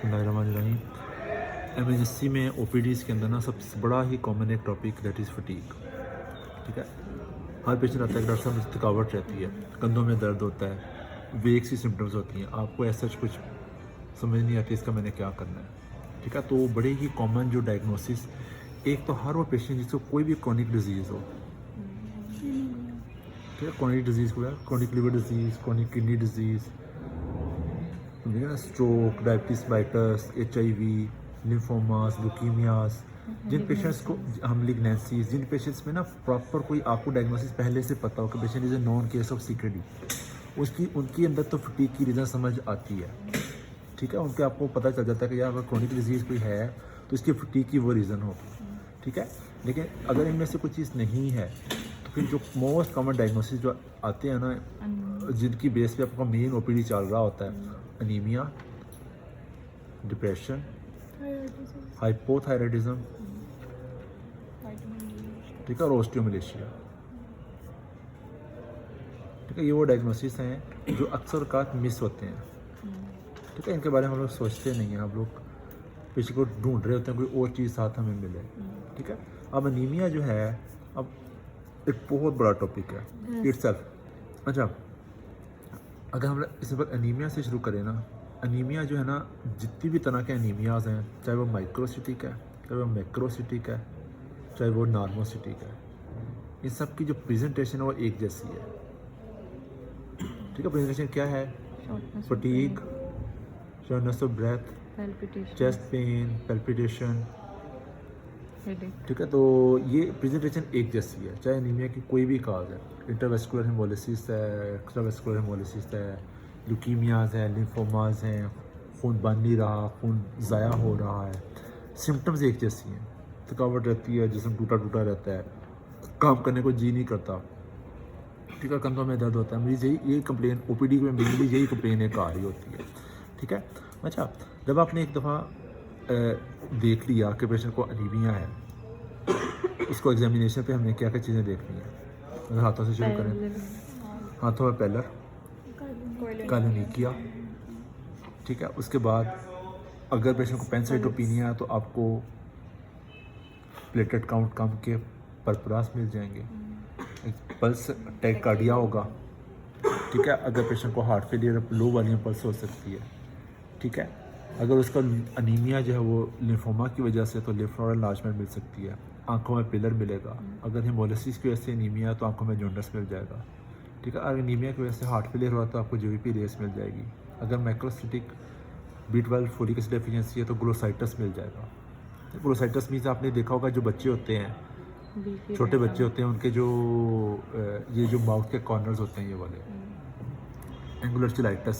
बिस्मिल्लाहिर्रहमानिर्रहीम। एमरजेंसी में ओपीडीज़ के अंदर ना सबसे बड़ा ही कॉमन एक टॉपिक दैट इज़ फटीग। ठीक है, हर पेशेंट आता है कि डॉक्टर साहब मुझे थकावट रहती है, कंधों में दर्द होता है, वेक सी सिम्टम्स होती हैं, आपको ऐसा कुछ समझ नहीं आती इसका मैंने क्या करना है। ठीक है, तो बड़े ही कॉमन जो डायग्नोसिस, एक तो हर वो पेशेंट जिसको कोई भी क्रॉनिक डिजीज़ हो, ठीक है, क्रॉनिक डिजीज़ को है, chronic liver disease, chronic kidney disease, समझिए ना, stroke, diabetes mellitus, HIV, lymphomas, leukaemias, जिन पेशेंट्स को हम लिग्नेंसीज, जिन पेशेंट्स में ना प्रॉपर कोई आपको डायग्नोसिस पहले से पता हो कि patient is a known case of सीक्रेडी, उसकी उनके अंदर तो फटीग की रीज़न समझ आती है। ठीक है, उनके आपको पता चल जाता है कि यार अगर क्रॉनिक डिजीज़ कोई है तो इसकी फटीग की वो रीज़न होगी। ठीक है, लेकिन अगर इनमें से कोई चीज़ नहीं है तो फिर जो मोस्ट कॉमन डायग्नोसिस जो आते हैं ना, जिनकी बेस पे आपका मेन OPD चल रहा होता है, अनीमिया, डिप्रेशन, हाइपोथायराइडिज्म, ठीक है, और ऑस्टियोमलेशिया। ठीक है, ये वो डायग्नोसिस हैं जो अक्सर औक़ात मिस होते हैं। ठीक है, इनके बारे में हम लोग सोचते नहीं हैं, आप लोग पेशेंट को ढूंढ रहे होते हैं कोई और चीज़ साथ हमें मिले। ठीक है, अब अनीमिया जो है, अब एक बहुत बड़ा टॉपिक है इट्सेल्फ। अच्छा, अगर हम इस पर अनीमिया से शुरू करें ना, अनीमिया जो है ना, जितनी भी तरह के अनीमियाज हैं, चाहे वो माइक्रोसिटिक है, चाहे वो मैक्रोसिटिक है, चाहे वो नॉर्मोसिटिक है, इन सब की जो प्रेजेंटेशन है वो एक जैसी है। ठीक है, प्रेजेंटेशन क्या है? Fatigue, shortness of breath, chest pain, palpitation. ठीक है, तो ये प्रेजेंटेशन एक जैसी है, चाहे अनीमिया की कोई भी काज है। इंटरवेस्कुलर हेमोलिसिस है, एक्स्ट्रावेस्कुलर हेमोलिसिस है, ल्यूकीमियाज हैं, लिम्फोमाज हैं, खून बन नहीं रहा, खून ज़ाया हो रहा है, सिम्टम्स एक जैसी हैं। थकावट रहती है, जिस्म टूटा टूटा रहता है, काम करने को जी नहीं करता। ठीक है, कंधों में दर्द होता है, मुझे यही कंप्लेन OPD में मेनली यही कंप्लेन एक आ रही होती है। ठीक है, अच्छा, जब आपने एक दफ़ा देख लिया कि पेशेंट को अनीमिया है, उसको एग्जामिनेशन पे हमने क्या क्या चीज़ें देखनी है। अगर हाथों से शुरू करें, हाथों में पैलर, कालोनिकिया। ठीक है, उसके बाद अगर पेशेंट को पैनसाइटोपिनिया है तो आपको प्लेटलेट काउंट कम के परपरास मिल जाएंगे, पल्स टैकिकार्डिया होगा। ठीक है, अगर पेशेंट को हार्ट फेलियर लो वाली पल्स हो सकती है। ठीक है, अगर उसका अनीमिया जो है वो लिम्फोमा की वजह से, तो लिम्फ नोड एनलार्जमेंट मिल सकती है, आंखों में पिलर मिलेगा। अगर हेमोलिसिस की वजह से अनीमिया तो आंखों में जॉन्डिस मिल जाएगा। ठीक है, अगर अनीमिया की वजह से हार्ट फेलियर हुआ तो आपको JVP रेस मिल जाएगी। अगर macrocytic B12 folic acid deficiency है तो ग्लोसाइटस मिल जाएगा। ग्लोसाइटस मीन्स आपने देखा होगा जो बच्चे होते हैं, छोटे बच्चे होते हैं, उनके जो ये जो माउथ के कॉर्नर्स होते हैं, ये वाले एंगुलर चिलाइटस।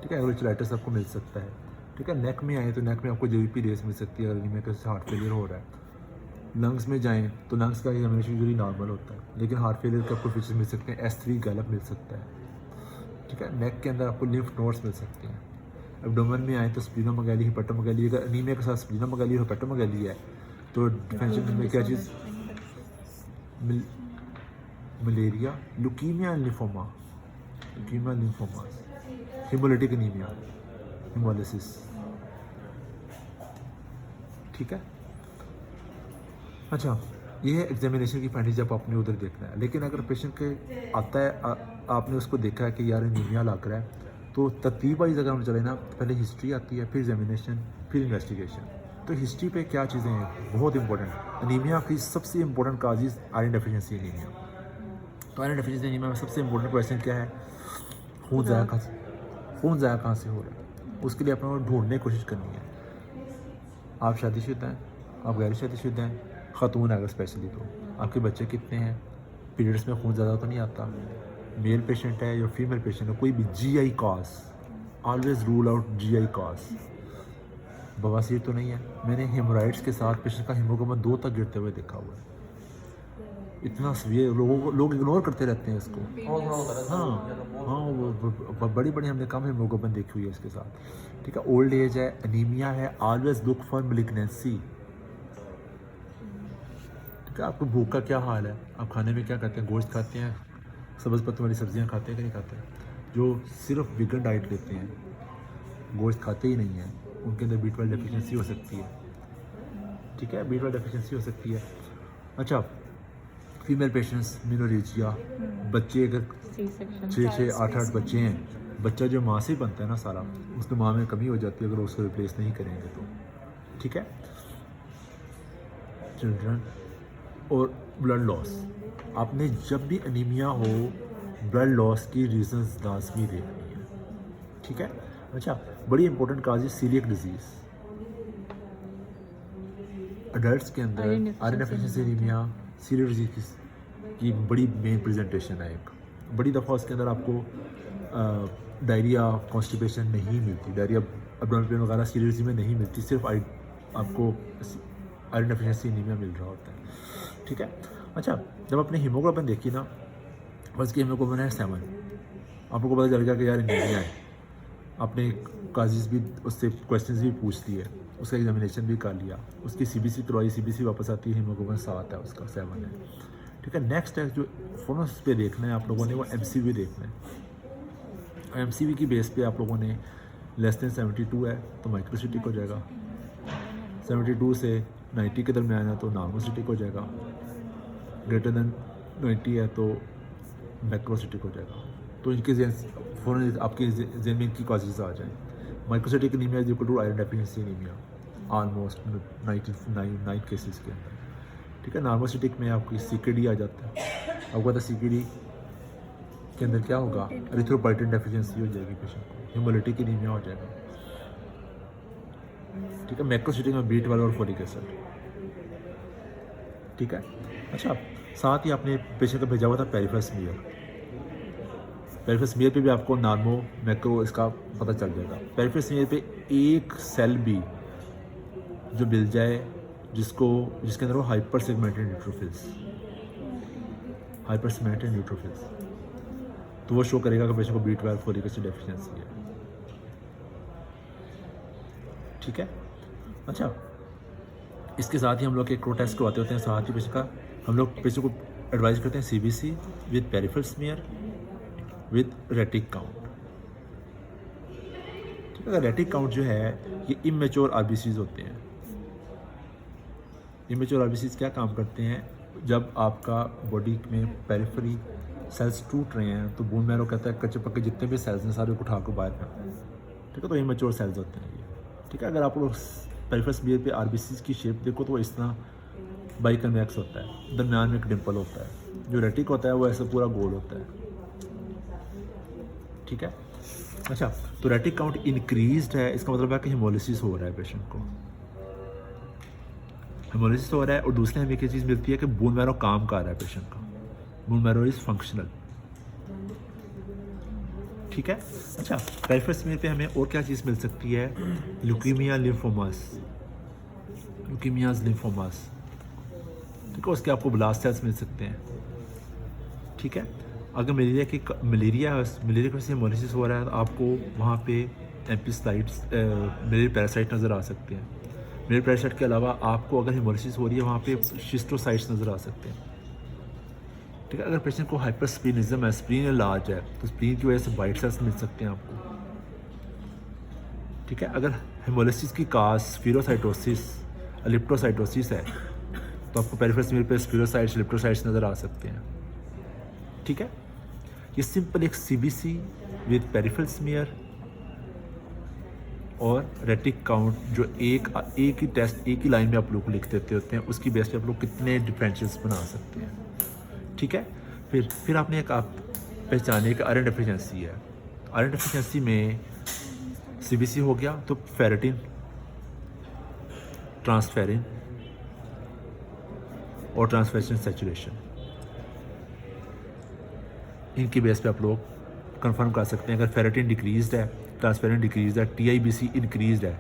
ठीक है, एंगुलर चिलाइटस आपको मिल सकता है। ठीक है, नेक में आए तो नेक में आपको JVP रेस मिल सकती है अगर अनीमिया के हार्ट फेलियर हो रहा है। लंग्स में जाएँ तो लंग्स का एग्जामिनेशन यूजुअली नॉर्मल होता है, लेकिन हार्ट फेलियर के आपको फीचर्स मिल सकते हैं, S3 गैलप मिल सकता है। ठीक है, नेक के अंदर आपको लिम्फ नोड्स मिल सकते हैं। एब्डोमेन में आए तो स्प्लीनोमेगाली, हिपेटोमेगाली। अगर अनीमिया के साथ स्प्लीनोमेगाली और हिपेटोमेगाली है तो डिफरेंशिएशन में क्या चीज़? Malaria, leukaemia and lymphoma, leukaemia lymphoma, haemolytic anaemia, haemolysis. ठीक है, अच्छा, ये है एग्जामिनेशन की फाइंडिंग जब आपने उधर देखना है। लेकिन अगर पेशेंट के आता है, आपने उसको देखा है कि यार अनीमिया लग रहा है, तो तरतीब वाइज अगर हम चले ना, पहले हिस्ट्री आती है, फिर एग्जामिनेशन, फिर इन्वेस्टिगेशन। तो हिस्ट्री पे क्या चीज़ें हैं बहुत इंपॉर्टेंट। अनीमिया की सबसे important causes iron deficiency anaemia. तो आयरन डेफिशिएंसी अनीमिया में सबसे इंपॉर्टेंट क्वेश्चन क्या है? खून ज़ाया कहाँ से हो रहा है? उसके लिए अपने ढूंढने की कोशिश करनी है। आप शादीशुदा हैं, आप गैर शादीशुदा हैं, ख़ातून अगर स्पेशली, तो आपके बच्चे कितने हैं, पीरियड्स में खून ज़्यादा तो नहीं आता, मेल पेशेंट है या फीमेल पेशेंट है, कोई भी GI cause, always rule out GI cause. बवासीर तो नहीं है। मैंने हेमोराइड्स के साथ पेशेंट का हीमोग्लोबिन 2 तक गिरते हुए देखा हुआ है। इतना सीवियर, लोग इग्नोर करते रहते हैं इसको। हाँ, वो बड़ी बड़ी हमने कम हीमोग्लोबिन देखी हुई है इसके साथ। ठीक है, ओल्ड एज है, अनीमिया है, ऑलवेज लुक फॉर मैलिग्नेंसी। ठीक है, आपको भूख का क्या हाल है? आप खाने में क्या करते हैं? गोश्त खाते हैं, सब्ज़ पत्तों वाली सब्जियां खाते हैं कि नहीं खाते हैं? जो सिर्फ वीगन डाइट लेते हैं, गोश्त खाते ही नहीं हैं, उनके अंदर B12 डेफिशिएंसी हो सकती है, ठीक है, B12 डेफिशिएंसी हो सकती है। अच्छा, फीमेल पेशेंट्स, मिनोरेजिया, बच्चे अगर 6-8 बच्चे हैं, बच्चा जो माँ से बनता है ना सारा, उसमें माँ में कमी हो जाती है अगर उसको रिप्लेस नहीं करेंगे तो, ठीक है। चिल्ड्रन और ब्लड लॉस, आपने जब भी एनीमिया हो ब्लड लॉस की रीजंस लाजमी देखनी है, ठीक है। अच्छा, बड़ी इंपॉर्टेंट काज है सीलियक डिजीज़। अडल्ट्स के अंदर iron deficiency anaemia coeliac disease की बड़ी मेन प्रेजेंटेशन है। एक बड़ी दफ़ा उसके अंदर आपको डायरिया, कॉन्स्टिपेशन नहीं मिलती, डायरिया, एब्डोमिनल पेन वगैरह सीलियक डिजीज में नहीं मिलती, सिर्फ आपको आयरन डेफिशिएंसी एनीमिया मिल रहा होता है, ठीक है। अच्छा, जब आपने हीमोग्लोबिन देखी ना, बस की हीमोग्लोबिन है 7, आप लोगों को पता चल गया कि यार एनीमिया है। आपने काजिज भी उससे क्वेश्चंस भी पूछ लिए, उसका एग्जामिनेशन भी कर लिया, उसकी CBC करवाई, CBC वापस आती है हीमोग्लोबिन 7 है, उसका 7 है, ठीक है। नेक्स्ट है जो फोनस पे देखना है आप लोगों ने, वो MCV देखना है। MCV की बेस पे आप लोगों ने लेस देन 72 है तो माइक्रोसिटिक हो जाएगा, 72 से 90 के दरमियान है तो नॉर्मोसिटिक हो जाएगा, ग्रेटर देन 90 है तो मैक्रोसिटिक हो जाएगा। तो इनके फ़ौरन आपके जेन में इनकी कॉजेज आ जाएँ। Microcytic anaemia is equal to iron deficiency anaemia almost 99 cases के अंदर, ठीक है। नॉर्मोसिटिक में आपकी CKD आ जाता है, आपको पता है CKD के अंदर क्या होगा, एरिथ्रोपोइटिन डेफिशिएंसी हो जाएगी पेशेंट को, हेमोलिटिक एनीमिया हो जाएगा, ठीक है। मैक्रोसिटिक में B12 और फोलिक एसिड, ठीक है। अच्छा, साथ ही आपने पेशेंट को भेजा हुआ था पेरिफेरल स्मीयर, पेरिफेरल स्मीयर पे भी आपको नॉर्मो मैक्रो इसका पता चल जाएगा। पेरिफेरल स्मीयर पे एक सेल भी जो मिल जाए जिसके अंदर वो हाइपर सेगमेंटेड न्यूट्रोफिल्स, तो वो शो करेगा कि पेशेंट को B12 फोलिक एसिड डेफिशिएंसी है, ठीक है। अच्छा, इसके साथ ही हम लोग एक टेस्ट करवाते होते हैं, साथ ही पेशेंट का हम लोग पेशेंट को एडवाइस करते हैं CBC with peripheral smear with retic count, ठीक है। रेटिक काउंट जो है ये इमेच्योर RBCs होते हैं। इमेच्योर RBCs क्या काम करते हैं, जब आपका बॉडी में पेरिफेरी सेल्स टूट रहे हैं तो बोन मैरो कहता है कच्चे पक्के जितने भी सेल्स हैं सारे उठा को बाहर कर, ठीक है। तो इमेच्योर सेल्स होते हैं ये, ठीक है। अगर आप लोग पेरिफेरल स्मीयर पे RBCs की शेप देखो तो इस तरह बाई कन्वेक्स होता है, दरम्यान में एक डिम्पल होता है। जो रेटिक होता है वो ऐसा पूरा गोल होता है, ठीक है। अच्छा, तो रेटिक काउंट इंक्रीज्ड है, इसका मतलब है कि हेमोलिसिस हो रहा है, पेशेंट को हेमोलिसिस हो रहा है। और दूसरे हमें क्या चीज़ मिलती है कि बोन मैरो काम कर रहा है पेशेंट का, बोन मैरो इज फंक्शनल, ठीक है। अच्छा, पेरिफेरल स्मीयर पे हमें और क्या चीज़ मिल सकती है, ल्यूकीमिया लिम्फोमास, ठीक है। उसके आपको ब्लास्ट सेल्स मिल सकते हैं, ठीक है। अगर मलेरिया की वजह से हेमोलिसिस हो रहा है तो आपको वहाँ पे एम्पिसाइट्स मलेरिया पैरासाइट नज़र आ सकते हैं। मलेरिया पैरासाइट के अलावा आपको अगर हेमोलिसिस हो रही है वहाँ पे शिस्टोसाइट्स नज़र आ सकते हैं, ठीक है। अगर पेशेंट को हाइपरस्प्लीनिज्म है, स्प्लीन लार्ज है, तो स्प्लीन की वजह से वाइट सेल्स मिल सकते हैं आपको, ठीक है। अगर हेमोलिसिस की काज स्फीरोसाइटोसिस, लिप्टोसाइटोसिस है तो आपको पेरिफेरल स्मीयर पे स्फीरोसाइट्स, लिप्टोसाइट्स नज़र आ सकते हैं, ठीक है। ये सिंपल एक CBC विद पेरिफेरल स्मीयर और रेटिक काउंट जो एक ही टेस्ट एक ही लाइन में आप लोग को लिख देते होते हैं, उसकी बेस पे आप लोग कितने डिफरेंशियल्स बना सकते हैं, ठीक है। फिर आपने एक आप पहचाने कि आयरन डेफिशिएंसी है। आयरन डेफिशिएंसी में CBC हो गया तो फेरेटिन, ट्रांसफेरिन और ट्रांसफेरेशन सैचुरेशन, इनकी बेस पे आप लोग कंफर्म कर सकते हैं। अगर फेरेटिन डिक्रीज्ड है, ट्रांसफेरिन डिक्रीज्ड है, TIBC इंक्रीज्ड है,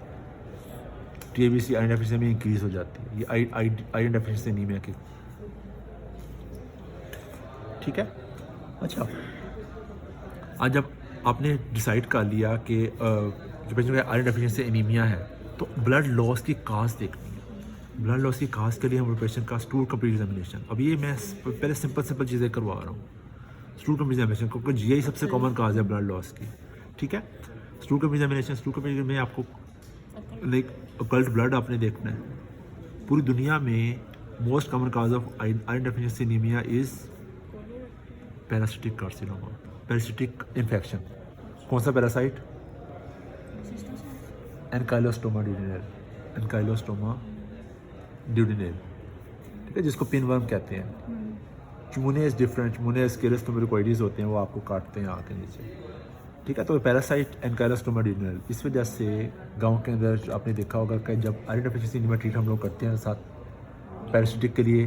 TIBC आयरन डेफिशिएंसी में इंक्रीज हो जाती है, ये आयरन डेफिशिएंसी एनीमिया की, ठीक है। अच्छा, आज जब आपने डिसाइड कर लिया कि जो पेशेंट का आयरन डेफिशिएंसी एनीमिया है तो ब्लड लॉस की काज देखनी है। ब्लड लॉस की काज के लिए हम पेशेंट का स्टूल कंप्लीट एग्जामिनेशन, अब ये मैं पहले सिंपल चीज़ें करवा रहा हूँ। स्टूल कंप्लीट एग्जामिनेशन क्योंकि GI सबसे कॉमन काज है ब्लड लॉस की, ठीक है। स्टूल का एग्जामिनेशन, स्टूल का में आपको लाइक अकल्ट ब्लड आपने देखना है। पूरी दुनिया में most common cause of iron deficiency anaemia is parasitic carcinoma, parasitic infection. कौन सा पैरासाइट? एनकाइलोस्टोमा ड्यूडिनेल, एनकाइलोस्टोमा ड्यूडिनेल, ठीक है, जिसको पिन वर्म कहते हैं। चुमुने इज डिफरेंट, चुमुने स्केरस टोमेरोकोइडीज होते हैं, वो आपको काटते हैं आके नीचे, ठीक है। तो पैरासाइट एनकाइलोस्टोमा ड्यूडिनेल, इस वजह से गांव के अंदर आपने देखा होगा कि जब आयरन डेफिशिएंसी एनीमिया ट्रीट हम लोग करते हैं, साथ पैरासिटिक के लिए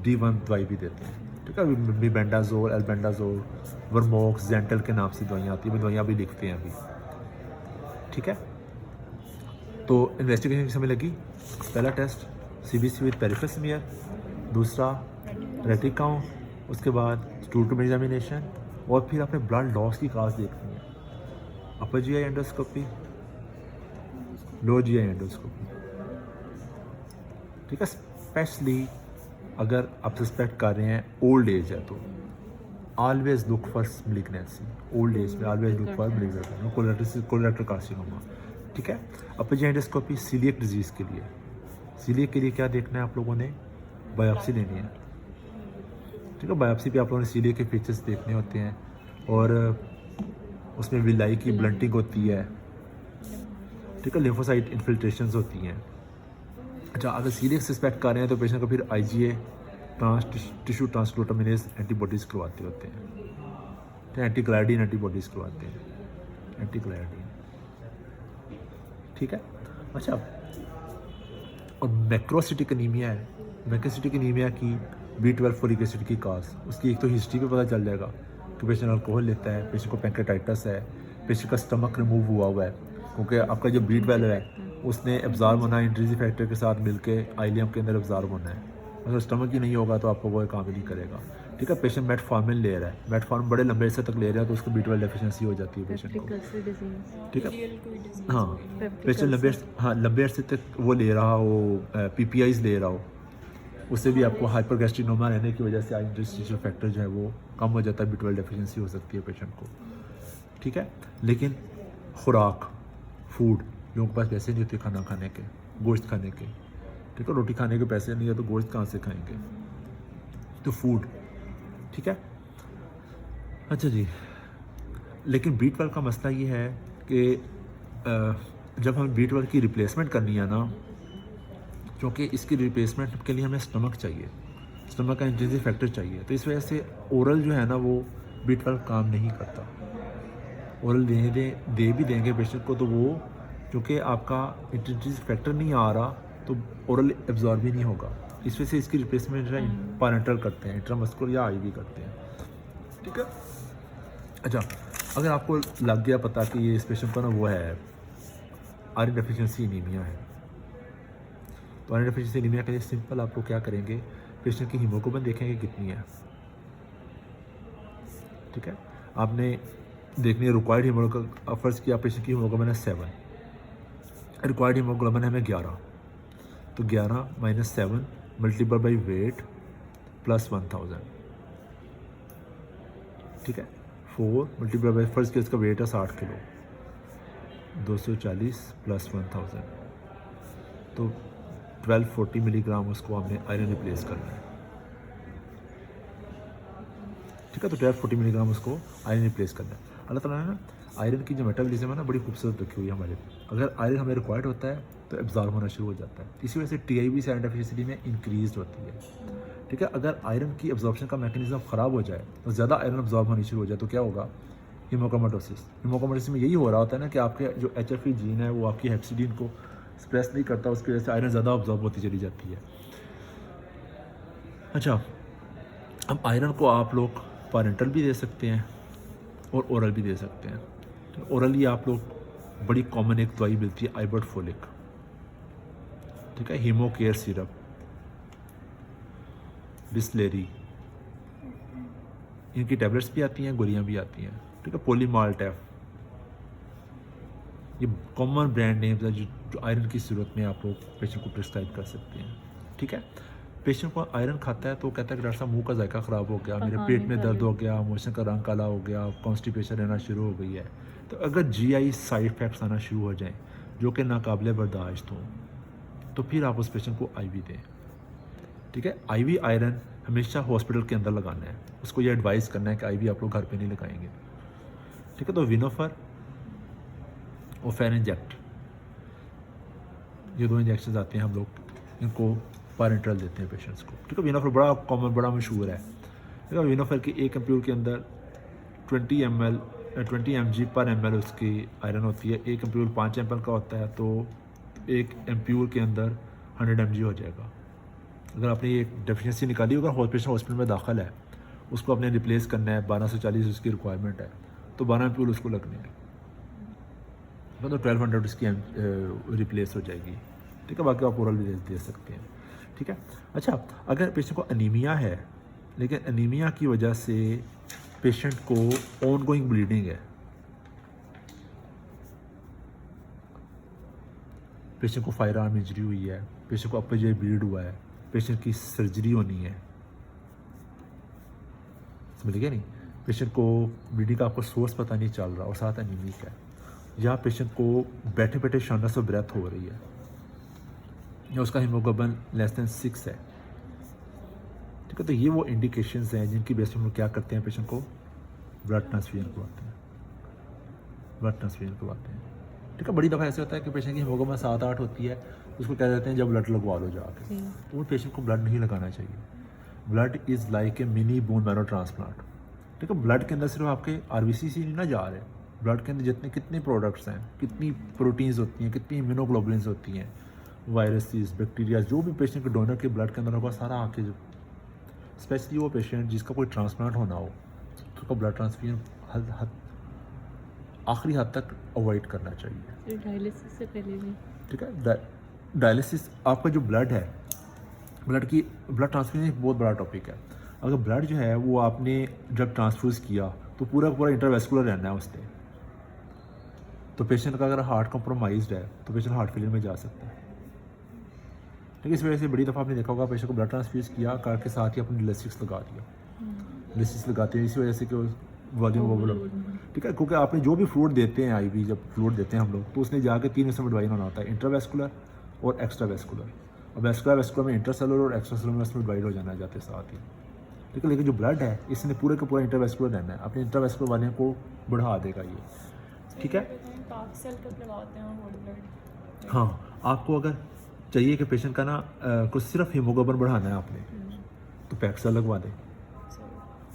D1 दवाई भी देते हैं, ठीक है। बिबेंडाजोल, एल्बेंडाजोल, वर्मोक्स, जेंटल के नाम से दवाइयाँ आती हैं, वो दवाइयाँ भी लिखते हैं अभी, ठीक है। तो इन्वेस्टिगेशन की समय लगी, पहला test CBC with peripheral smear, दूसरा रेटिक काउंट, उसके बाद स्टूल टूम एग्जामिनेशन, और फिर आपने ब्लड लॉस की काज देखनी है। अपर GI एंडोस्कोपी, लो GI एंडोस्कोपी, ठीक है। स्पेशली अगर आप सस्पेक्ट कर रहे हैं ओल्ड एज है तो always look for malignancy, old age में always look for malignancy, colorectal carcinoma, ठीक है। Upper GI endoscopy coeliac disease के लिए, सीलिएक के लिए क्या देखना है आप लोगों ने? बायोप्सी लेनी है, ठीक है। बायोप्सी पे आप लोगों ने सीलिएक के फीचर्स देखने होते हैं, और उसमें विलाई की ब्लंटिंग होती है, ठीक है, लिम्फोसाइट इन्फिल्ट्रेशंस होती हैं। अच्छा, अगर सीलिएक सस्पेक्ट कर रहे हैं तो पेशेंट को फिर IgA टिश्यू ट्रांसग्लूटामिनेज एंटीबॉडीज़ करवाते होते हैं, तो एंटीग्लाइडिन एंटीबॉडीज़ करवाते हैं, एंटीग्लाइडिन, ठीक है। अच्छा, और मैक्रोसिटिक एनीमिया है, मैक्रोसिटिक एनीमिया की B12 फोलिक एसिड की काज, उसकी एक तो हिस्ट्री पे पता चल जाएगा कि पेशेंट अल्कोहल लेता है, पेशेंट को पैंक्रेटाइटिस है, पेशेंट का स्टमक रिमूव हुआ हुआ है, क्योंकि आपका जो B12 है उसने एब्जॉर्ब होना है इंट्रिंसिक फैक्टर के साथ मिलके आइलियम के अंदर एब्जॉर्ब होना है। अगर स्टमक ही नहीं होगा तो आपको वो काम नहीं करेगा, ठीक है। पेशेंट मेटफॉर्मिन ले रहा है, मेटफॉर्मिन बड़े लंबे अर्से तक ले रहा है तो उसको B12 डेफिशिएंसी हो जाती है पेशेंट को, ठीक है। हाँ, पेशेंट लंबे अर्से तक वो ले रहा हो, PPIs ले रहा हो, उससे भी आपको हाइपरगैस्ट्रिनोमा रहने की वजह से इंटरस्टिशियल फैक्टर जो है वो कम हो जाता है, B12 डेफिशिएंसी हो सकती है पेशेंट को, ठीक है। लेकिन खुराक, फूड, लोगों के पास पैसे नहीं होते खाना खाने के, गोश्त खाने के, ठीक है, रोटी खाने के पैसे नहीं है तो गोश्त कहाँ से खाएंगे, तो फूड, ठीक है। अच्छा जी, लेकिन B12 का मसला ये है कि जब हमें B12 की रिप्लेसमेंट करनी है ना, क्योंकि इसकी रिप्लेसमेंट के लिए हमें स्टमक चाहिए, स्टमक का इंट्रिंसिक फैक्टर चाहिए, तो इस वजह से ओरल जो है ना वो B12 काम नहीं करता। ओरल दे भी देंगे पेशेंट को तो वो, क्योंकि आपका इंट्रिंसिक फैक्टर नहीं आ रहा तो ओरल एब्जॉर्ब भी नहीं होगा, इस वजह से इसकी रिप्लेसमेंट जो है पैरेंटल करते हैं, इंट्रामस्कुलर या IV करते हैं, ठीक है। अच्छा, अगर आपको लग गया पता कि ये इस पेशेंट को ना वो है आयरन डेफिशिएंसी एनीमिया है, तो आयरन डेफिशिएंसी एनीमिया के लिए सिंपल आप लोग क्या करेंगे, पेशेंट की हीमोग्लोबिन देखेंगे कितनी है, ठीक है। आपने देखनी है रिक्वायर्ड हीमोग्लोबिन, फर्स्ट की आप पेशेंट की हीमोग्लोबिन है 7, रिक्वायर्ड हीमोग्लोबिन है हमें 11, तो 11 - 7 मल्टीपल बाई वेट प्लस 1000, ठीक है। 4 मल्टीपल बाई फर्स्ट केस का वेट है 60 किलो, 240 प्लस 1000, तो 1240 मिलीग्राम उसको हमने आयरन रिप्लेस करना है, ठीक है। तो 1240 मिलीग्राम उसको आयरन रिप्लेस करना है। अल्लाह ताला ने ना आयरन की जो मेटाबॉलिज्म है ना बड़ी खूबसूरत रखी हुई है हमारे, अगर आयरन हमें रिक्वायर्ड होता है तो एब्जॉर्ब होना शुरू हो जाता है, इसी वजह से TIB आयरन डेफिशिएंसी में इंक्रीज होती है, ठीक है। अगर आयरन की एब्जॉर्प्शन का मैकेनिज्म ख़राब हो जाए तो ज़्यादा आयरन एब्जॉर्ब होनी शुरू हो जाए तो क्या होगा, हीमोक्रोमेटोसिस। हीमोक्रोमेटोसिस में यही हो रहा होता है ना कि आपके जो HFE जीन है वो आपकी हेप्सिडीन को एक्सप्रेस नहीं करता, उसकी वजह से आयरन ज़्यादा ऑब्जॉर्ब होती चली जाती है। अच्छा, अब आयरन को आप लोग पैरेंटल भी दे सकते हैं और ओरल भी दे सकते हैं। तो ओरली आप लोग बड़ी कॉमन एक दवाई मिलती है आइबर्ट फोलिक, ठीक है, हीमो केयर सिरप, बिस्लेरी, इनकी टैबलेट्स भी आती हैं, गोलियां भी आती हैं, ठीक है। पोलीमाल्टेफ, ये कॉमन ब्रांड नेम्स है जो आयरन की ज़रूरत में आप लोग पेशेंट को प्रिस्क्राइब कर सकते हैं, ठीक है। पेशेंट को आयरन खाता है तो कहता है कि डॉक्टर साहब मुंह का जायका ख़राब हो गया, मेरे पेट में दर्द हो गया, मोशन का रंग काला हो गया, कॉन्स्टिपेशन रहना शुरू हो गई है, तो अगर GI साइड इफ़ेक्ट्स आना शुरू हो जाएं जो कि नाकाबिले बर्दाश्त हों, तो फिर आप उस पेशेंट को IV दें। ठीक है, IV आयरन हमेशा हॉस्पिटल के अंदर लगाना है, उसको ये एडवाइस करना है कि IV आप लोग घर पे नहीं लगाएंगे। ठीक है, तो विनोफर और फेरेंजेक्ट, ये 2 इंजेक्शन आते हैं, हम लोग इनको पर इंटरल देते हैं पेशेंट्स को। ठीक है, विनोफर बड़ा कॉमन, बड़ा मशहूर है। ठीक है, विनोफर की 1 एम्प्यूल के अंदर 20 mg पर ml उसकी आयरन होती है। 1 एम्प्यूल 5 ml का होता है, तो 1 एम्प्यूल के अंदर 100 mg हो जाएगा। अगर आपने ये डेफिशिएंसी निकाली, अगर पेशेंट हॉस्पिटल में दाखिल है, उसको आपने रिप्लेस करना है, 1240 उसकी रिक्वायरमेंट है, तो 12 एम्प्यूल उसको लगने हैं, तो 1200 उसकी रिप्लेस हो जाएगी। ठीक है, बाकी आप ओरल भी दे सकते हैं। ठीक है, अच्छा, अगर पेशेंट को अनीमिया है, लेकिन अनीमिया की वजह से पेशेंट को ऑनगोइंग ब्लीडिंग है, पेशेंट को फायर आर्म इंजरी हुई है, पेशेंट को अपर जे ब्लीड हुआ है, पेशेंट की सर्जरी होनी है, समझ गए नहीं, पेशेंट को ब्लीडिंग का आपको सोर्स पता नहीं चल रहा और साथ अनीमिक है, या पेशेंट को बैठे बैठे शॉर्टनेस ऑफ ब्रेथ हो रही है, या उसका हीमोग्लोबिन लेस देन 6 है। ठीक है, तो ये वो इंडिकेशंस हैं जिनकी बेस पे हम लोग क्या करते हैं, पेशेंट को ब्लड ट्रांसफ्यूजन करवाते हैं, ब्लड ट्रांसफ्यूजन करवाते हैं। ठीक है, बड़ी दफ़ा ऐसे होता है कि पेशेंट की हीमोग्लोबिन 7-8 होती है, उसको कह देते हैं जब ब्लड लगवा लो जाके, तो उन पेशेंट को ब्लड नहीं लगाना चाहिए। Blood is like a mini bone marrow transplant. ठीक है, ब्लड के अंदर सिर्फ आपके RBC नहीं ना जा रहे, ब्लड के अंदर जितने कितने प्रोडक्ट्स हैं, कितनी प्रोटीन्स होती हैं, कितनी इम्यूनोग्लोबुलिन्स होती हैं, वायरसेस, बैक्टीरिया, जो भी पेशेंट के डोनर के ब्लड के अंदर होगा सारा आके, स्पेशली वो पेशेंट जिसका कोई ट्रांसप्लांट होना हो, तो उसका ब्लड ट्रांसफ्यूजन आखिरी हद तक अवॉइड करना चाहिए। डायलिसिस से पहले भी। ठीक है, डायलिसिस, आपका जो ब्लड है, ब्लड ट्रांसफ्यूजन एक बहुत बड़ा टॉपिक है। अगर ब्लड जो है वो आपने जब ट्रांसफ्यूज़ किया तो पूरा पूरा इंटरवेस्कुलर रहना है उससे, तो पेशेंट का अगर हार्ट कॉम्प्रोमाइज्ड है तो पेशेंट हार्ट फेलियर में जा सकता है। ठीक है, इस वजह से बड़ी दफ़ा आपने देखा होगा पेशेंट को ब्लड ट्रांसफ्यूज़ किया, करके साथ ही अपने डिलेसिक्स लगा दिया, डिलेसिक्स लगाते हैं, इसी वजह से कि वॉल्यूम ओवरलोड। ठीक है, क्योंकि आपने जो भी फ्लूइड देते हैं, IV जब फ्लूइड देते हैं हम लोग, तो उसने जाके 3 हिस्सों में डिवाइड होना होता है, इंटरवेस्कुलर और एक्स्ट्रावेस्कुलर। अब वेस्कुलर में इंटरसेलुलर और एक्स्ट्रासेलुलर में उसमें डिवाइड हो जाना जाते साथ ही। ठीक है, लेकिन जो ब्लड है इसने पूरे का पूरा इंटरवेस्कुलर रहना है, अपने इंटरवेस्कुलर वाले को बढ़ा देगा ये। ठीक है, हाँ, आपको अगर चाहिए कि पेशेंट का ना कुछ सिर्फ हीमोग्लोबिन बढ़ाना है आपने, तो पैक्सेल लगवा दें।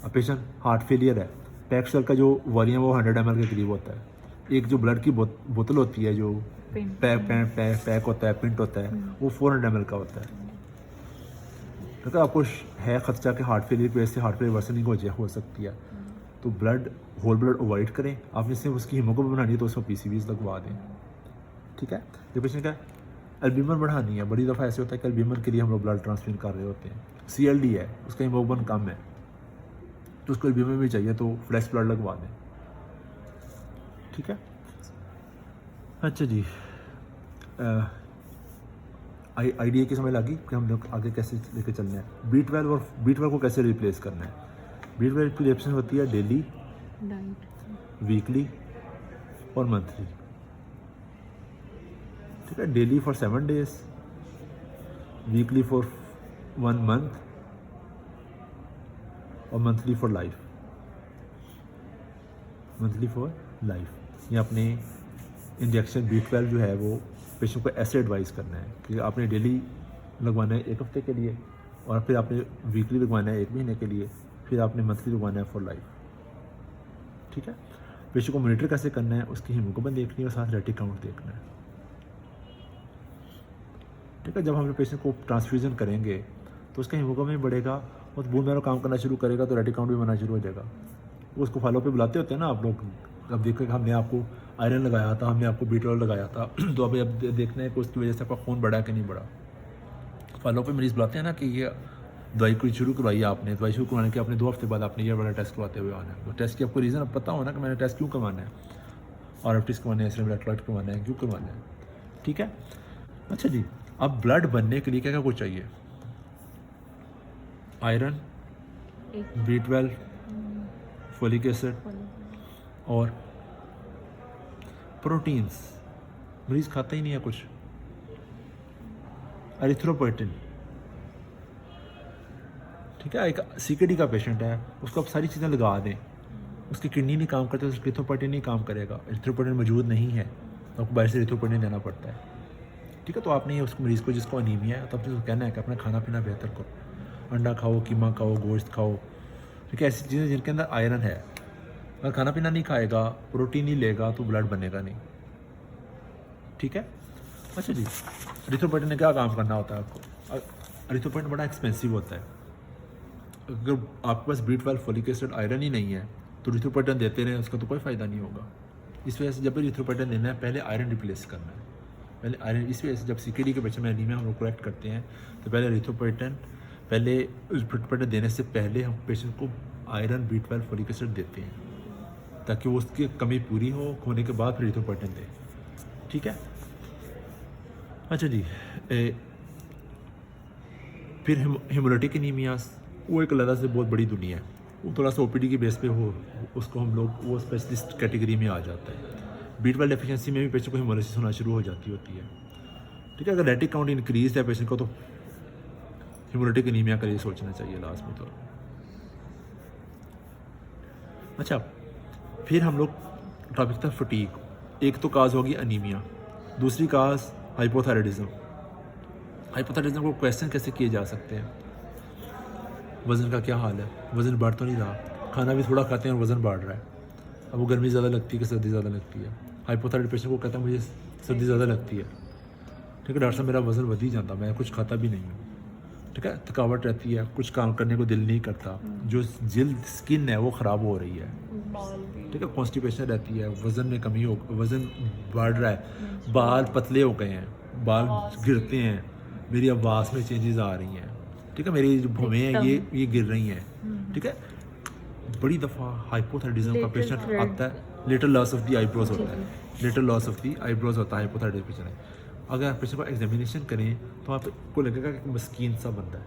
अब पेशेंट हार्ट फेलियर है, पैक्सेल का जो वॉल्यूम वो 100 ml के करीब होता है। एक जो ब्लड की बोतल होती है, जो पैक होता है, पिंट होता है, वो 400 ml का होता है। तो आपको है खर्चा कि हार्ट फेलियर की वजह से हार्ट फेलियर वर्सनिंग हो सकती है, तो ब्लड होल ब्लड अवॉइड करें। आपने सिर्फ उसकी हीमोग्लोबिन बढ़ानी है तो उसमें PCBs लगवा दें। ठीक है, जो पेशेंट का एल्ब्यूमिन बढ़ानी है, बड़ी दफ़ा ऐसे होता है कि एल्ब्यूमिन के लिए हम लोग ब्लड ट्रांसफ्यूजन कर रहे होते हैं, CLD है, उसका हीमोग्लोबिन कम है, तो उसको एल्ब्यूमिन भी चाहिए, तो फ्रेश ब्लड लगवा दें। ठीक है, अच्छा जी, आइडिया की समझ लगी कि हम लोग आगे कैसे लेके चलना है। B12 को कैसे रिप्लेस करना है। B12 की रिप्लेसमेंट होती है डेली, वीकली और मंथली। ठीक है, daily for 7 days, weekly for 1 month और मंथली फॉर लाइफ, ये अपने इंजेक्शन B12 जो है वो पेशेंट को ऐसे एडवाइस करना है कि आपने डेली लगवाना है 1 हफ्ते के लिए, और फिर आपने वीकली लगवाना है 1 महीने के लिए, फिर आपने मंथली लगवाना है फॉर लाइफ। ठीक है, पेशेंट को मॉनिटर कैसे करना है, उसकी हीमोग्लोबिन देखनी है और साथ रेटिक काउंट देखना है। ठीक है, जब हम पेशेंट को ट्रांसफ्यूजन करेंगे तो उसका हीमोग्लोबिन बढ़ेगा और बोन मैरो काम करना शुरू करेगा, तो रेटिक काउंट भी बनना शुरू हो जाएगा। उसको फॉलो पे बुलाते होते हैं ना आप लोग, अब देखो हमने आपको आयरन लगाया था, हमने आपको B12 लगाया था, तो अब देखना है कि उसकी वजह से आपका खून बढ़ा कि नहीं बढ़ा। फॉलो पे मरीज़ बुलाते हैं ना कि ये दवाई को शुरू करवाई आपने, दवाई शुरू करवाने के आपने 2 हफ्ते बाद आपने ये वाला टेस्ट करवाते हुए आना है। तो टेस्ट की आपको रीज़न अब पता हो ना कि मैंने टेस्ट क्यों करवाना है, RFTs करवाना है, सीरम इलेक्ट्रोलाइट करवाना है, क्यों करवाना है। ठीक है, अच्छा जी, अब ब्लड बनने के लिए क्या क्या कुछ चाहिए। आयरन, B12, फोलिक एसिड और प्रोटीन्स मरीज़ खाता ही नहीं है कुछ। एरिथ्रोपोइटिन, ठीक है, एक CKD का पेशेंट है, उसको आप सारी चीज़ें लगा दें, उसकी किडनी नहीं काम करती, उसका एरिथ्रोपोइटिन नहीं काम करेगा, एरिथ्रोपोइटिन मौजूद नहीं है तो आपको बाहर से एरिथ्रोपोइटिन देना पड़ता है, ठीक है। तो आपने उस मरीज़ को जिसको अनीमिया है, तो आपने कहना है कि अपना खाना पीना बेहतर करो, अंडा खाओ, कीमा खाओ, गोश्त खाओ, ठीक है, ऐसी चीज़ें जिनके अंदर आयरन है। अगर खाना पीना नहीं खाएगा, प्रोटीन नहीं लेगा तो ब्लड बनेगा नहीं, ठीक है। अच्छा जी, एरिथ्रोपोइटिन ने क्या काम करना होता है आपको? एरिथ्रोपोइटिन बड़ा एक्सपेंसिव होता है। अगर आपके पास B12 फोलिक एसिड आयरन ही नहीं है तो एरिथ्रोपोइटिन देते रहें, उसका तो कोई फ़ायदा नहीं होगा। इस वजह से जब भी एरिथ्रोपोइटिन देना है पहले आयरन रिप्लेस करना है, पहले आयरन। इस वजह से जब CKD के पेशेंट में एनीमिया हम लोग करेक्ट करते हैं तो पहले एरिथ्रोपोइटिन देने से पहले हम पेशेंट को आयरन B12 फोलिक एसिड देते हैं ताकि वो उसकी कमी पूरी होने के बाद फिर एरिथ्रोपोइटिन दें, ठीक है। अच्छा जी, फिर हेमोलिटिक एनीमियास, वो एक अलग से बहुत बड़ी दुनिया है, वो थोड़ा सा OPD की बेस पे हो, उसको हम लोग वो स्पेशलिस्ट कैटेगरी में आ जाता है। B12 डेफिशिएंसी में भी पेशेंट को हेमोलिसिस होना शुरू हो जाती होती है, ठीक है। अगर रेटिक काउंट इंक्रीज है पेशेंट को तो हेमोलिटिक एनीमिया का ये सोचना चाहिए लास्ट में तो। अच्छा, फिर हम लोग टॉपिक था फटीग। एक तो काज होगी अनीमिया, दूसरी काज हाइपोथायराइडिज्म। हाइपोथायराइडिज्म को क्वेश्चन कैसे किए जा सकते हैं? वज़न का क्या हाल है? वज़न बढ़ तो नहीं रहा, खाना भी थोड़ा खाते हैं और वज़न बढ़ रहा है। अब वो गर्मी ज़्यादा लगती है कि सर्दी ज़्यादा लगती है? हाइपोथायराइड पेशेंट को कहता है मुझे सर्दी ज़्यादा लगती है, ठीक है डॉक्टर साहब मेरा वज़न वध ही जाता, मैं कुछ खाता भी नहीं हूँ, ठीक है। थकावट रहती है, कुछ काम करने को दिल नहीं करता, जो जिल्द स्किन है वो ख़राब हो रही है, ठीक है। कॉन्स्टिपेशन रहती है, वज़न में कमी हो, वज़न बढ़ रहा है, बाल पतले हो गए हैं, बाल गिरते हैं, मेरी आवाज़ में चेंजेस आ रही हैं, ठीक है, मेरी जो भौहें हैं ये गिर रही हैं, ठीक है। बड़ी दफ़ा हाइपोथायराइडिज्म का पेशेंट आता है, little loss of the eyebrows होता है, little loss of the eyebrows होता है हाइपोथायराइडिज्म पेशेंट है। अगर आप पेशेंट को एग्जामिनेशन करें तो आपको लगेगा कि मस्कीन सा बंदा है,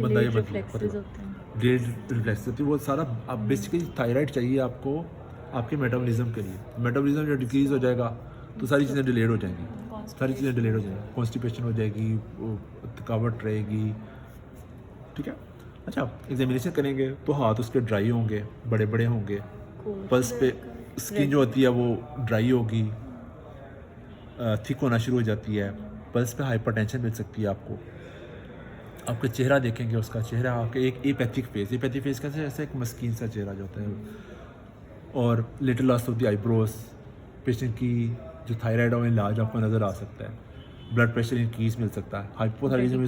बंदा ये डेड रिफ्लेक्स होती है, वो सारा आप बेसिकली थायराइड चाहिए आपको आपके मेटाबॉलिज्म के लिए। मेटाबॉलिज्म जब डिक्रीज हो जाएगा तो सारी चीज़ें डिलेड हो जाएंगी, सारी चीज़ें डिलेड हो जाएंगी, कॉन्स्टिपेशन हो जाएगी, थकावट रहेगी, ठीक है। अच्छा, एग्जामिनेशन करेंगे तो हाथ उसके ड्राई होंगे, बड़े बड़े होंगे, पल्स पे स्किन जो होती है वो ड्राई होगी, थिक होना शुरू हो जाती है, पल्स पे हाइपरटेंशन मिल सकती है आपको। आपका चेहरा देखेंगे, उसका चेहरा आपके एक एपैथिक फेस कैसे, ऐसे एक मस्कीन सा चेहरा जो होता है। और little loss of the eyebrows, patient की जो थायराइड और इलाज आपको नज़र आ सकता है, ब्लड प्रेशर इंक्रीज मिल सकता है। हाइपोथायराइडिज्म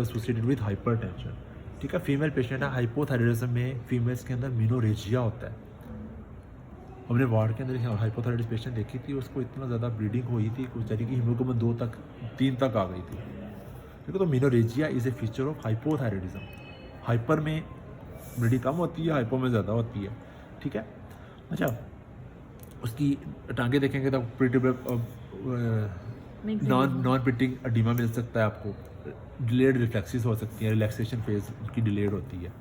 एसोसिएटेड विद हाइपरटेंशन, ठीक है। फीमेल पेशेंट है, हाइपोथायराइडिज्म में फीमेल्स के अंदर मेनोरेजिया होता है। हमने वार्ड के अंदर हाइपोथायराइडिस पेशेंट देखी थी, उसको इतना ज़्यादा ब्लीडिंग हुई थी, कुछ तरीके की हीमोग्लोबिन 3 तक आ गई थी, ठीक है। तो menorrhagia is a feature of hypothyroidism. Hyper में ब्लीडिंग कम होती है, हाइपो में ज़्यादा होती है, ठीक है। अच्छा, उसकी टांगे देखेंगे तो नॉन पिटिंग एडिमा मिल सकता है आपको, डिलेड रिफ्लेक्सिस हो सकती है, रिलैक्सेशन फेज की डिलेड होती है,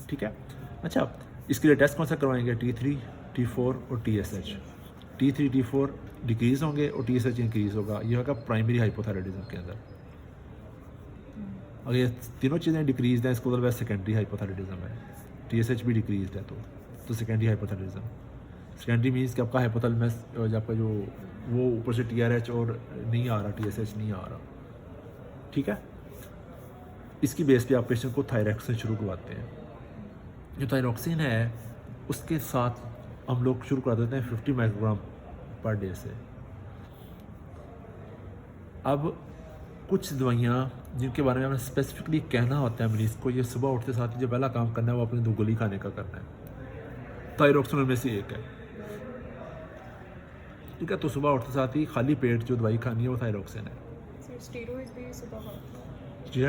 ठीक है। अच्छा, इसके लिए टेस्ट कौन सा करवाएंगे? T3, T4 और TSH। T3 T4 डिक्रीज़ होंगे और TSH इंक्रीज़ होगा, ये होगा प्राइमरी हाइपोथायराइडिज्म के अंदर। अगर ये तीनों चीज़ें डिक्रीज हैं, इसको मतलब सेकेंडरी हाइपोथायराइडिज्म है। TSH भी डिक्रीज है तो सेकेंडरी हाइपोथायराइडिज्म। सेकेंडरी मीन्स कि आपका हाइपोथैलेमस आपका जो वो ऊपर से TRH और नहीं आ रहा, TSH नहीं आ रहा, ठीक है। इसकी बेस पे आप पेशेंट को थायरॉक्सिन शुरू करवाते हैं। जो थायरॉक्सिन है उसके साथ हम लोग शुरू करा देते हैं 50 माइक्रोग्राम पर डे से। अब कुछ दवाइयाँ जिनके बारे में हमें स्पेसिफिकली कहना होता है मरीज़ को, ये सुबह उठते साथ ही जो पहला काम करना है वो अपने 2 गोली खाने का करना है। थायरॉक्सिन में से एक है, ठीक है। तो सुबह उठते साथ ही खाली पेट जो दवाई खानी है वो थायरॉक्सिन है। स्टीरॉयड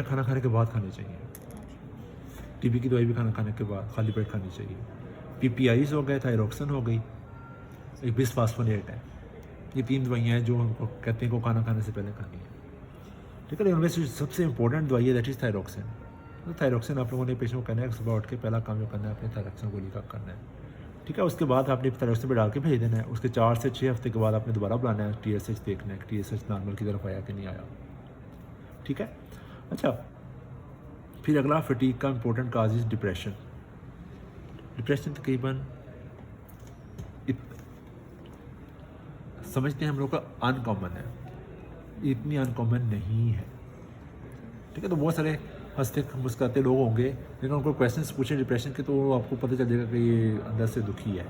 खाना खाने के बाद खानी चाहिए, TB की दवाई भी खाना खाने के बाद खाली पेट खानी चाहिए। PPIs हो गए, थायरॉक्सिन हो गई, एक बिसफॉस्फोनेट है। ये 3 दवाइयाँ हैं जो हमको कहते हैं को खाना खाने से पहले खानी है, ठीक है। उनमें से सबसे इंपॉर्टेंट दवाई है दैट इज़ थायरॉक्सिन। तो थायरॉक्सिन आप लोगों ने पेशेंट को कहना है कि सुबह उठ के पहला काम जो करना है अपने थायरॉक्सिन गोली का करना है, ठीक है। उसके बाद आपने थैलेडोस्टेम पे डाल के भेज देना है। उसके 4 से 6 हफ्ते के बाद आपने दोबारा बुलाना है, TSH देखना है कि TSH नॉर्मल की तरफ आया कि नहीं आया। ठीक है। अच्छा, फिर अगला फटीग का important cause is depression. Depression तकरीबन समझते हैं हम लोग का अनकॉमन है, इतनी अनकॉमन नहीं है। ठीक है। तो बहुत सारे हंसते मुस्कुराते लोग होंगे, लेकिन उनको क्वेश्चंस पूछे डिप्रेशन के तो आपको पता चल जाएगा कि ये अंदर से दुखी है।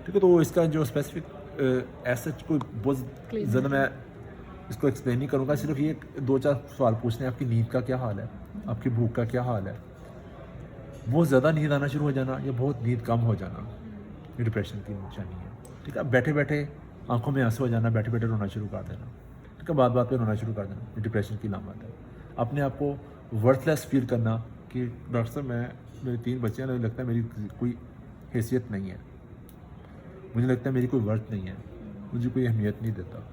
ठीक है। तो इसका जो स्पेसिफिक ऐसा कोई बहुत ज़्यादा मैं इसको एक्सप्लेन नहीं करूँगा, सिर्फ ये 2-4 सवाल पूछने हैं। आपकी नींद का क्या हाल है, आपकी भूख का क्या हाल है, बहुत ज़्यादा नींद आना शुरू हो जाना या बहुत नींद कम हो जाना, ये डिप्रेशन की निशानी है। ठीक है। बैठे बैठे आंखों में आंसू हो जाना, बैठे बैठे रोना शुरू कर देना। ठीक है। बात बात पे रोना शुरू कर देना, ये डिप्रेशन की लामत है। अपने आप को वर्थलेस फील करना कि डॉक्टर साहब मेरे 3 बच्चे हैं, मुझे लगता है मेरी कोई हैसियत नहीं है, मुझे लगता है मेरी कोई वर्थ नहीं है, मुझे कोई अहमियत नहीं देता।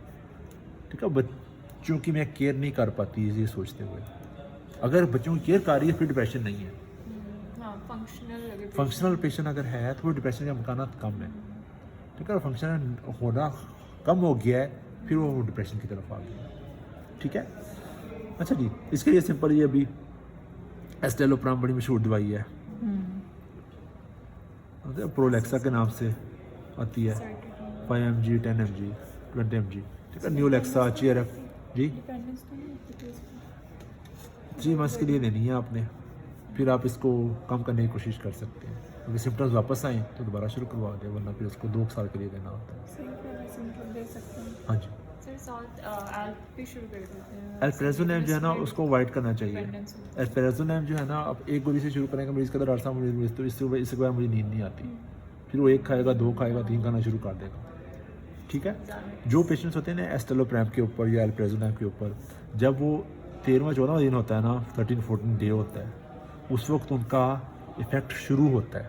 ठीक है। बच्चों की मैं केयर नहीं कर पाती ये सोचते हुए। अगर बच्चों की केयर कर रही है फिर डिप्रेशन नहीं है। फंक्शनल पेशेंट अगर है तो डिप्रेशन का इम्कान कम है। ठीक है। फंक्शनल होना कम हो गया है फिर वो डिप्रेशन की तरफ आ गया। ठीक है। अच्छा जी, इसके लिए सिंपल ये अभी एस्टेलोप्राम बड़ी मशहूर दवाई है, प्रोलेक्सा के नाम से आती है, 5 mg 10 mg 20 mg। ठीक है। न्यूलेक्सा चीयरफ जी 3 मंथ्स के लिए देनी है आपने, फिर आप इसको कम करने की कोशिश कर सकते हैं। अगर सिम्टम्स वापस आए तो दोबारा शुरू करवा दें, वरना फिर उसको 2 साल के लिए देना होता है। हाँ जी। एल्प्राजोलैम जो है ना उसको अवॉइड करना चाहिए। एल्प्राजोलैम जो है ना, आप एक गोली से शुरू करेंगे, मरीज़ का डॉक्टर साहब मुझे तो इसके बाद मुझे नींद नहीं आती, फिर वो 1 खाएगा, 2 खाएगा, 3 खाना शुरू कर देगा। ठीक है। जो पेशेंट्स होते हैं ना एस्टेलोप्राम के ऊपर या एल्प्राजोलैम के ऊपर, जब वो 13वां-14वां दिन होता है ना, 13-14 डे होता है, उस वक्त उनका इफ़ेक्ट शुरू होता है।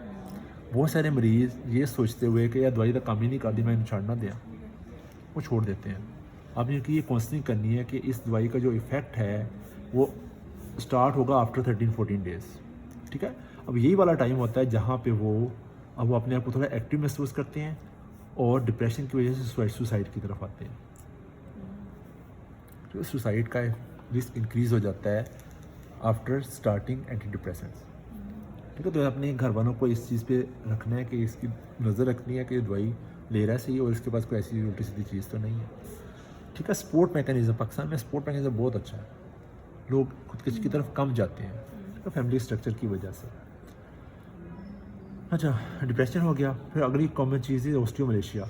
बहुत सारे मरीज़ ये सोचते हुए कि यार दवाई तो काम ही नहीं करती, मैं इन्हें छोड़ना दें, वो छोड़ देते हैं। आपने ये काउंसलिंग करनी है कि इस दवाई का जो इफ़ेक्ट है वो स्टार्ट होगा आफ्टर 13-14 डेज़। ठीक है। अब यही वाला टाइम होता है जहाँ पे वो अब वो अपने आप को थोड़ा एक्टिव महसूस करते हैं और डिप्रेशन की वजह से सुसाइड की तरफ आते हैं। तो सुसाइड का रिस्क इंक्रीज़ हो जाता है आफ्टर स्टार्टिंग एंटी डिप्रेसेंट्स। ठीक है। तो अपने घर वालों को इस चीज़ पे रखना है कि इसकी नज़र रखनी है कि दवाई ले रहा है सही और इसके पास कोई ऐसी उल्टी सीधी चीज़ तो नहीं है। ठीक है। सपोर्ट मैकेनिज़्म, पाकिस्तान में सपोर्ट मैकेनिज़्म बहुत अच्छा है, लोग खुदकशी की तरफ कम जाते हैं तो फैमिली स्ट्रक्चर की वजह से। अच्छा, डिप्रेशन हो गया, फिर अगली कॉमन चीज़ है ऑस्टियोमलेशिया।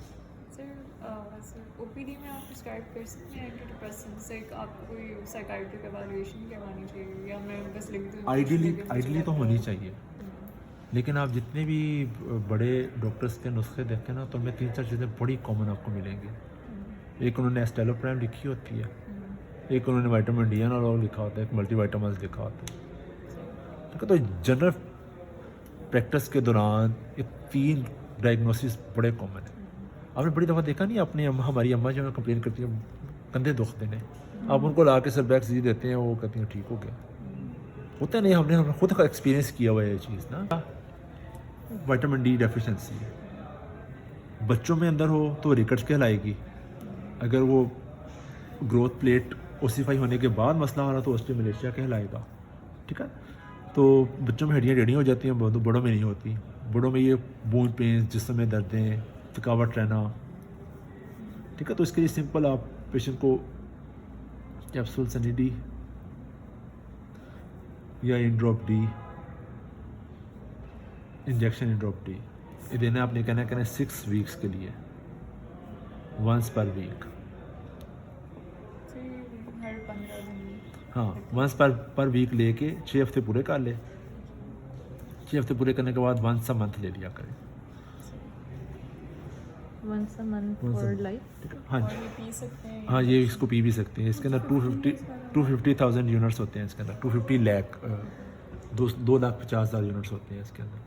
ओपीडी में आप प्रिस्क्राइब कर सकते हैं एंटीडिप्रेसेंट्स, लाइक आपको कोई साइकाइट्रिक एवैल्यूएशन करवानी चाहिए या मैं बस लिख दूँ? आइडियली तो होनी चाहिए, लेकिन आप जितने भी बड़े डॉक्टर्स के नुस्खे देखें ना तो उनमें 3-4 चीज़ें बड़ी कॉमन आपको मिलेंगी। एक उन्होंने एस्टेलोप्राम लिखी होती है, एक उन्होंने विटामिन डी एनालॉग लिखा होता है, एक मल्टीविटामिन्स लिखा होता है। ठीक है। तो जनरल प्रैक्टिस के दौरान ये 3 डायग्नोसिस बड़े कॉमन है। आपने बड़ी दफ़ा देखा नहीं, अपने हमारी अम्मा जो है कंप्लेन करती है कंधे दुखते हैं, आप उनको ला के सरबैक्स जी देते हैं, वो कहती हैं ठीक हो गया। होता नहीं, हमने खुद का एक्सपीरियंस किया हुआ है ये चीज़ ना। विटामिन डी डेफिशिएंसी बच्चों में अंदर हो तो रिकेट्स कहलाएगी, अगर वो ग्रोथ प्लेट ओसीफाई होने के बाद मसला हो रहा तो ऑस्टियोमलेशिया कहलाएगा। ठीक है। तो बच्चों में हड्डियाँ टेढ़ी हो जाती हैं, बड़ों में नहीं होती। बड़ों में ये बोन पेन, जिस्म में दर्दें, थकावट रहना। ठीक है। तो इसके लिए सिंपल आप पेशेंट को कैप्सूल सनी डी या इंड्रॉप डी, इंजेक्शन इंड्रॉप डी, ये देना आपने कहना 6 वीक्स के लिए, वंस पर वीक। हर 15 दिन? हाँ, वंस पर वीक लेके 6 हफ्ते पूरे कर ले। 6 हफ्ते पूरे करने के बाद वंस अ मंथ ले लिया करें। once a month for life? हाँ और जी, ये पी सकते हैं? हाँ ये इसको पी भी सकते हैं। इसके अंदर 250,000 यूनिट्स होते हैं इसके अंदर, 250 लाख 2,50,000 यूनिट्स होते हैं इसके अंदर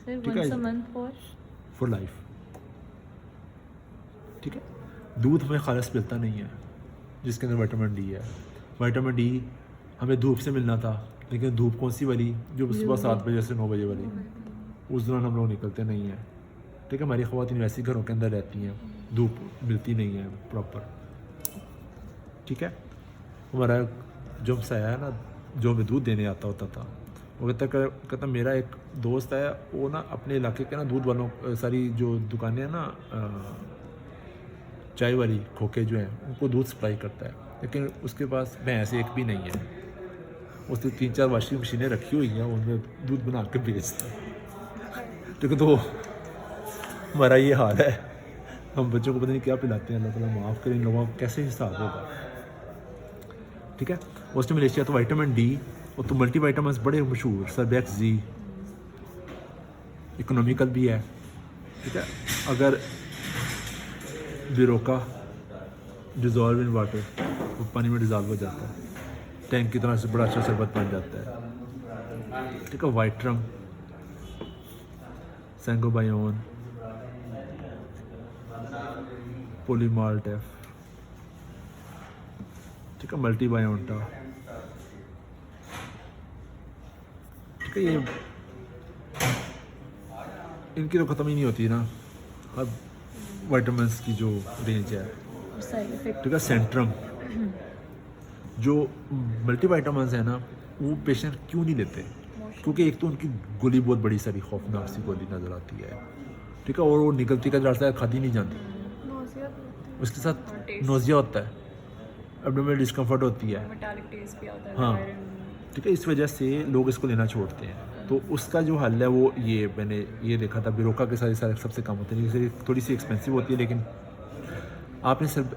Sir, ठीक है। once a month for? For life. ठीक है। दूध हमें खालिस मिलता नहीं है जिसके अंदर विटामिन डी है। विटामिन डी हमें धूप से मिलना था, लेकिन धूप कौन सी वाली, जो सुबह 7 बजे से 9 बजे वाली, उस दौरान हम लोग निकलते नहीं हैं, ठीक है। हमारी ख़वातीन वैसे ही घरों के अंदर रहती हैं, धूप मिलती नहीं है प्रॉपर, ठीक है। हमारा जो हमसाया है ना, जो हमें दूध देने आता होता था, वो कहता मेरा एक दोस्त है, वो ना अपने इलाके के ना दूध वालों सारी जो दुकानें हैं ना चाय वाली खोखे जो हैं उनको दूध सप्लाई करता है, लेकिन उसके पास भैंस एक भी नहीं है। उसने 3-4 वॉशिंग मशीनें रखी हुई हैं, उनमें दूध बना के बेचता है, ठीक है। तो हमारा ये हाल है, हम बच्चों को पता नहीं क्या पिलाते हैं, अल्लाह ताला माफ़ करें, इन लोगों का कैसे हिसाब होगा, ठीक है। उसमें मलेशिया तो विटामिन डी और तो मल्टी विटामिन बड़े मशहूर, सर्बेक्स जी इकोनॉमिकल भी है, ठीक है। अगर बिरोका डिज़ोल्व इन वाटर, वो पानी में डिज़ोल्व हो जाता है, टैंक की तरह से बड़ा अच्छा शरबत बन जाता है, ठीक है। वाइट्रम, सेंगोबायोन, पोलीमाल्टेफ, ठीक है, मल्टीबायोंटा, ठीक है। ये इनकी तो ख़त्म ही नहीं होती ना, अब विटामिन्स की जो रेंज है, साइड इफेक्ट ठीक है। सेंट्रम, जो मल्टीविटामिन्स है ना, वो पेशेंट क्यों नहीं लेते, क्योंकि एक तो उनकी गोली बहुत बड़ी सारी खौफनाक सी गोली नज़र आती है, ठीक है, और वो निकलती का रास्ता है, खादी नहीं जाती, उसके साथ नोजिया होता है, एब्डोमिनल डिस्कम्फर्ट होती है, मेटालिक टेस्ट भी आता है। हाँ, iron- ठीक है। इस वजह से लोग इसको लेना छोड़ते हैं। तो उसका जो हल है वो ये मैंने ये देखा था, बिरोका के सारे सबसे कम होते हैं, जैसे थोड़ी सी एक्सपेंसिव होती है, लेकिन आपने सब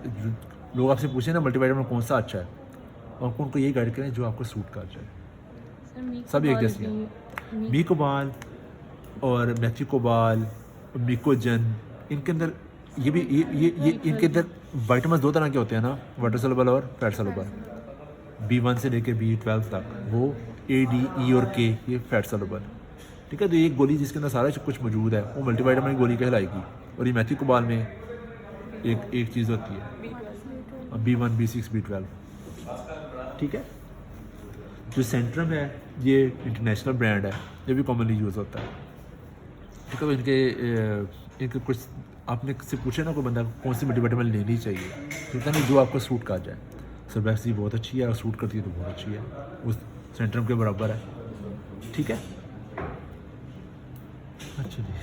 लोग आपसे पूछे ना मल्टीविटामिन कौन सा अच्छा है, और उनको यही गाइड करें जो आपको सूट कर जाए। सब एक जैसी हैं, मीकोबाल और मैथिकोबाल, मिकोजन, इनके अंदर ये भी ये इनके अंदर विटामिन 2 तरह के होते हैं ना, वाटर सॉल्युबल और फैट सॉल्युबल। B1 से लेकर B12 तक, वो A, D, E और K ये फैट सॉल्युबल, ठीक है। तो एक गोली जिसके अंदर सारा कुछ मौजूद है वो मल्टीविटामिन गोली कहलाएगी, और ये मैथिकोबाल में एक चीज़ होती है B1, B6, B12, ठीक है। जो सेंट्रम है ये इंटरनेशनल ब्रांड है, ये भी कॉमनली यूज़ होता है, ठीक है। इनके कुछ आपने से पूछे ना कोई बंदा कौन सी मल्टीविटामिन लेनी चाहिए, तो नहीं जो आपको सूट कर जाए। सर्बैक्स जी बहुत अच्छी है, और सूट करती है तो बहुत अच्छी है, उस सेंट्रम के बराबर है, ठीक है। अच्छा जी,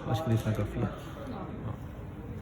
आज के लिए इतना काफ़ी है।